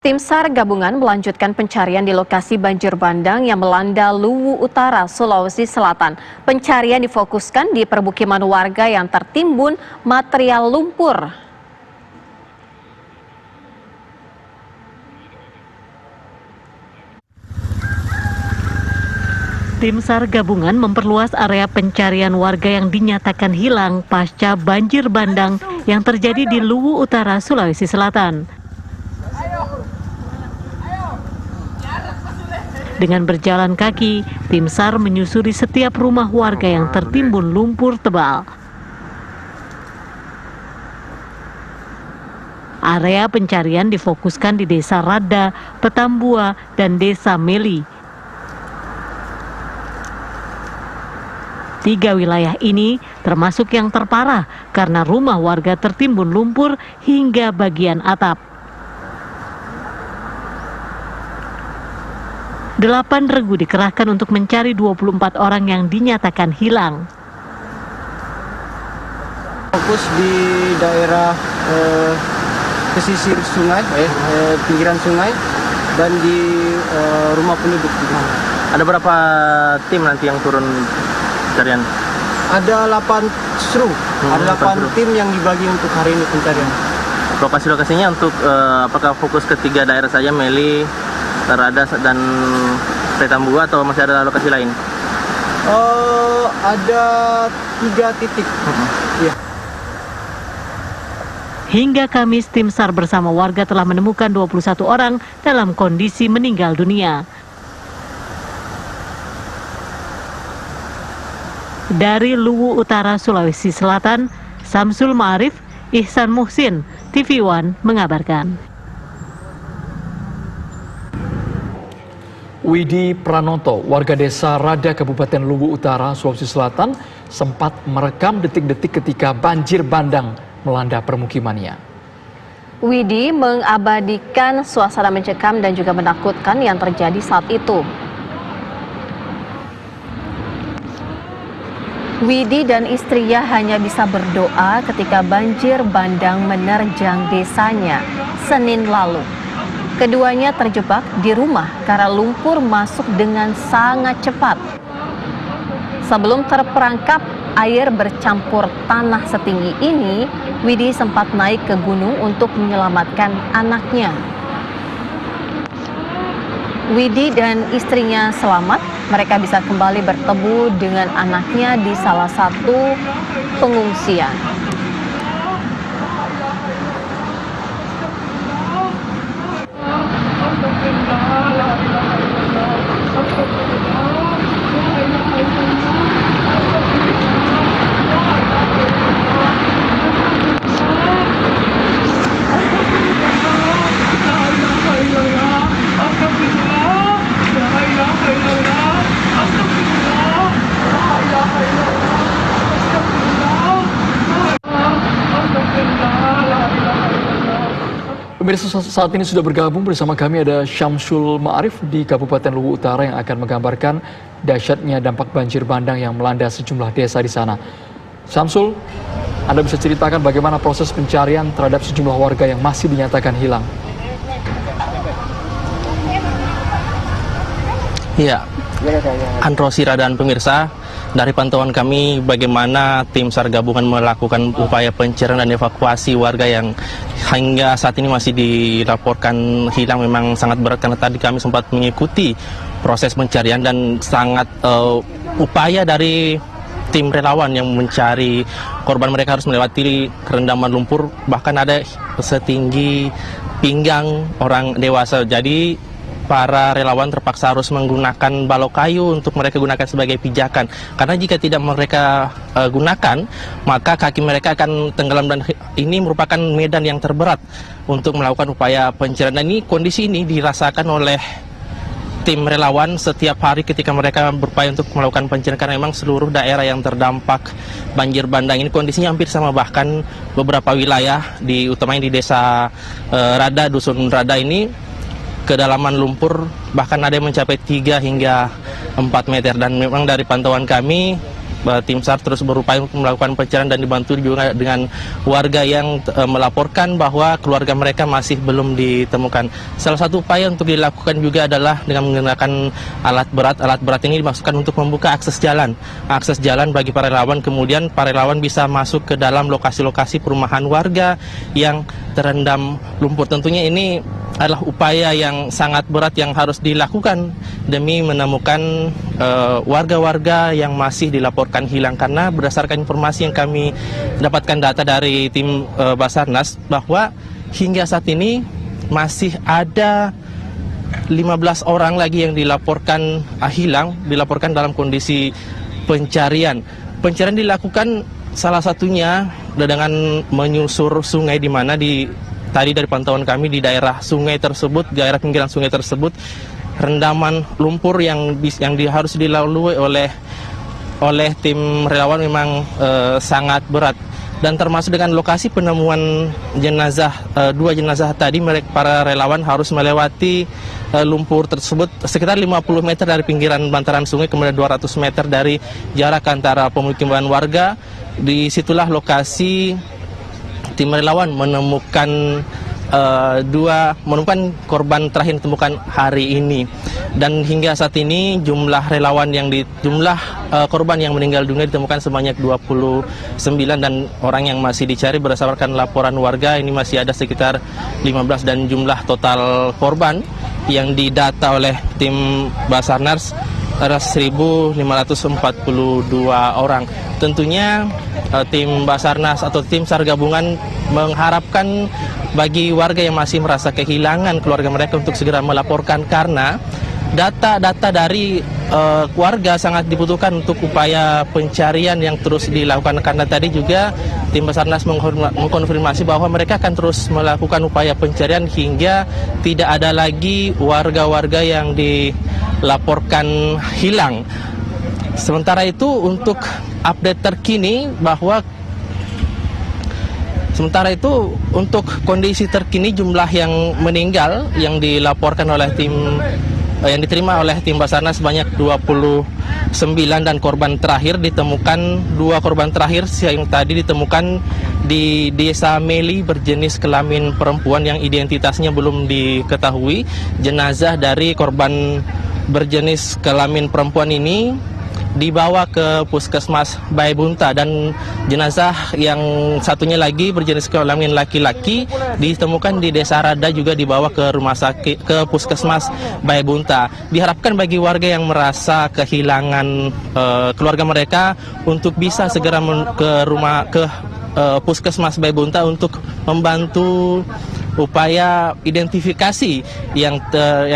Tim SAR gabungan melanjutkan pencarian di lokasi banjir bandang yang melanda Luwu Utara, Sulawesi Selatan. Pencarian difokuskan di permukiman warga yang tertimbun material lumpur. Tim SAR gabungan memperluas area pencarian warga yang dinyatakan hilang pasca banjir bandang yang terjadi di Luwu Utara, Sulawesi Selatan. Dengan berjalan kaki, tim SAR menyusuri setiap rumah warga yang tertimbun lumpur tebal. Area pencarian difokuskan di Desa Rada, Petambua, dan Desa Meli. 3 wilayah ini termasuk yang terparah karena rumah warga tertimbun lumpur hingga bagian atap. 8 regu dikerahkan untuk mencari 24 orang yang dinyatakan hilang. Fokus di daerah pesisir sungai, pinggiran sungai, dan di rumah penduduk. Ada berapa tim nanti yang turun pencarian? Ada 8 seru, ada 8 tim yang dibagi untuk hari ini pencarian. Lokasi-lokasinya untuk apakah fokus ke 3 daerah saja, Meli, Rada, dan Petambua, atau masih ada lokasi lain? Ada 3 titik. Ya. Hingga Kamis, tim SAR bersama warga telah menemukan 21 orang dalam kondisi meninggal dunia. Dari Luwu Utara, Sulawesi Selatan, Samsul Ma'arif, Ihsan Muhsin, TV One mengabarkan. Widi Pranoto, warga desa Rada, Kabupaten Luwu Utara, Sulawesi Selatan, sempat merekam detik-detik ketika banjir bandang melanda permukimannya. Widi mengabadikan suasana mencekam dan juga menakutkan yang terjadi saat itu. Widi dan istrinya hanya bisa berdoa ketika banjir bandang menerjang desanya Senin lalu. Keduanya terjebak di rumah karena lumpur masuk dengan sangat cepat. Sebelum terperangkap air bercampur tanah setinggi ini, Widi sempat naik ke gunung untuk menyelamatkan anaknya. Widi dan istrinya selamat, mereka bisa kembali bertemu dengan anaknya di salah satu pengungsian. Pemirsa, saat ini sudah bergabung bersama kami ada Syamsul Ma'arif di Kabupaten Luwu Utara yang akan menggambarkan dahsyatnya dampak banjir bandang yang melanda sejumlah desa di sana. Syamsul, Anda bisa ceritakan bagaimana proses pencarian terhadap sejumlah warga yang masih dinyatakan hilang? Iya, Andro Sira dan pemirsa, dari pantauan kami bagaimana tim SAR gabungan melakukan upaya pencarian dan evakuasi warga yang hingga saat ini masih dilaporkan hilang memang sangat berat, karena tadi kami sempat mengikuti proses pencarian dan sangat upaya dari tim relawan yang mencari korban. Mereka harus melewati kerendaman lumpur, bahkan ada setinggi pinggang orang dewasa. Jadi para relawan terpaksa harus menggunakan balok kayu untuk mereka gunakan sebagai pijakan. Karena jika tidak mereka gunakan, maka kaki mereka akan tenggelam, dan ini merupakan medan yang terberat untuk melakukan upaya pencarian. Dan kondisi ini dirasakan oleh tim relawan setiap hari ketika mereka berupaya untuk melakukan pencarian, karena memang seluruh daerah yang terdampak banjir bandang ini kondisinya hampir sama. Bahkan beberapa wilayah utamanya di desa Rada, Dusun Rada ini, kedalaman lumpur bahkan ada yang mencapai 3 hingga 4 meter. Dan memang dari pantauan kami tim SAR terus berupaya untuk melakukan pencarian dan dibantu juga dengan warga yang melaporkan bahwa keluarga mereka masih belum ditemukan. Salah satu upaya untuk dilakukan juga adalah dengan menggunakan alat berat. Alat berat ini dimaksudkan untuk membuka akses jalan bagi para relawan. Kemudian para relawan bisa masuk ke dalam lokasi-lokasi perumahan warga yang terendam lumpur. Tentunya ini adalah upaya yang sangat berat yang harus dilakukan demi menemukan warga-warga yang masih dilaporkan hilang, karena berdasarkan informasi yang kami dapatkan data dari tim Basarnas bahwa hingga saat ini masih ada 15 orang lagi yang dilaporkan hilang, dilaporkan dalam kondisi pencarian. Pencarian dilakukan salah satunya dengan menyusur sungai, di mana tadi dari pantauan kami di daerah sungai tersebut, daerah pinggiran sungai tersebut, rendaman lumpur yang harus dilalui oleh tim relawan memang sangat berat. Dan termasuk dengan lokasi penemuan jenazah, 2 jenazah tadi, para relawan harus melewati lumpur tersebut sekitar 50 meter dari pinggiran bantaran sungai, kemudian 200 meter dari jarak antara pemukiman warga. Disitulah lokasi tim relawan menemukan menemukan korban terakhir ditemukan hari ini. Dan hingga saat ini jumlah korban yang meninggal dunia ditemukan sebanyak 29, dan orang yang masih dicari berdasarkan laporan warga ini masih ada sekitar 15, dan jumlah total korban yang didata oleh tim Basarnas ada 1.542 orang. Tentunya tim Basarnas atau tim SAR gabungan mengharapkan bagi warga yang masih merasa kehilangan keluarga mereka untuk segera melaporkan, karena data-data dari warga sangat dibutuhkan untuk upaya pencarian yang terus dilakukan. Karena tadi juga tim Basarnas mengkonfirmasi bahwa mereka akan terus melakukan upaya pencarian hingga tidak ada lagi warga-warga yang dilaporkan hilang. Sementara itu untuk update terkini untuk kondisi terkini jumlah yang meninggal yang dilaporkan oleh yang diterima oleh tim Basarnas sebanyak 29, dan korban terakhir ditemukan 2 korban terakhir yang tadi ditemukan di Desa Meli berjenis kelamin perempuan yang identitasnya belum diketahui. Jenazah dari korban berjenis kelamin perempuan ini dibawa ke Puskesmas Baebunta, dan jenazah yang satunya lagi berjenis kelamin laki-laki ditemukan di Desa Rada juga dibawa ke rumah sakit, ke Puskesmas Baebunta. Diharapkan bagi warga yang merasa kehilangan keluarga mereka untuk bisa segera ke Puskesmas Baebunta untuk membantu upaya identifikasi yang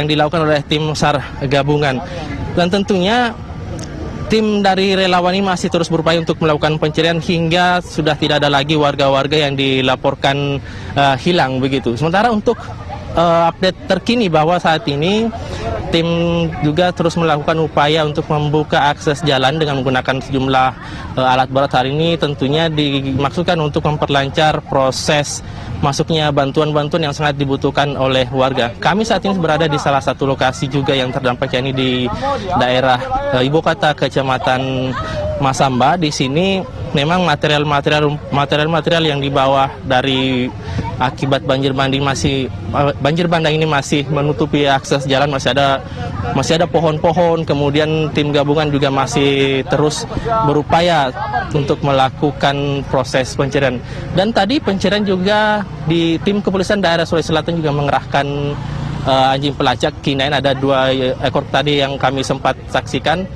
dilakukan oleh tim SAR gabungan. Dan tentunya tim dari relawan ini masih terus berupaya untuk melakukan pencarian hingga sudah tidak ada lagi warga-warga yang dilaporkan hilang begitu. Sementara untuk update terkini bahwa saat ini tim juga terus melakukan upaya untuk membuka akses jalan dengan menggunakan sejumlah alat berat. Hari ini tentunya dimaksudkan untuk memperlancar proses masuknya bantuan-bantuan yang sangat dibutuhkan oleh warga. Kami saat ini berada di salah satu lokasi juga yang terdampak, yakni di daerah ibu kota Kecamatan Masamba. Di sini memang material yang dibawa dari akibat banjir bandang ini masih menutupi akses jalan, masih ada pohon-pohon. Kemudian tim gabungan juga masih terus berupaya untuk melakukan proses pencarian. Dan tadi pencarian juga di tim kepolisian daerah Sulawesi Selatan juga mengerahkan anjing pelacak K9. Ada 2 ekor tadi yang kami sempat saksikan.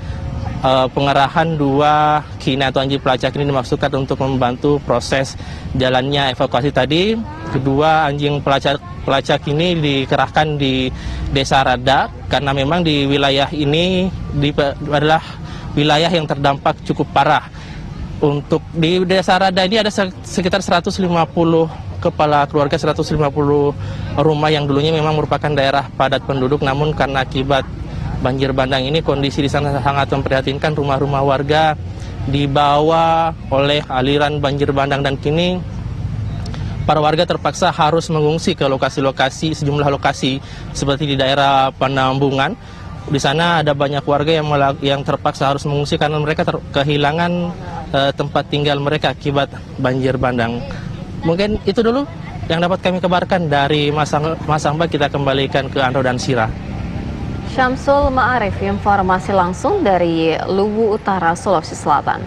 Pengerahan 2 K9 atau anjing pelacak ini dimaksudkan untuk membantu proses jalannya evakuasi tadi. Kedua anjing pelacak ini dikerahkan di Desa Rada karena memang di wilayah ini adalah wilayah yang terdampak cukup parah. Untuk di Desa Rada ini ada sekitar 150 kepala keluarga, 150 rumah yang dulunya memang merupakan daerah padat penduduk, namun karena akibat banjir bandang ini kondisi di sana sangat memprihatinkan. Rumah-rumah warga dibawa oleh aliran banjir bandang, dan kini para warga terpaksa harus mengungsi ke sejumlah lokasi seperti di daerah Penambungan. Di sana ada banyak warga yang terpaksa harus mengungsi karena mereka kehilangan tempat tinggal mereka akibat banjir bandang. Mungkin itu dulu yang dapat kami kabarkan dari Mas Amba. Kita kembalikan ke Andro dan Sira. Syamsul Ma'arif, informasi langsung dari Luwu Utara, Sulawesi Selatan.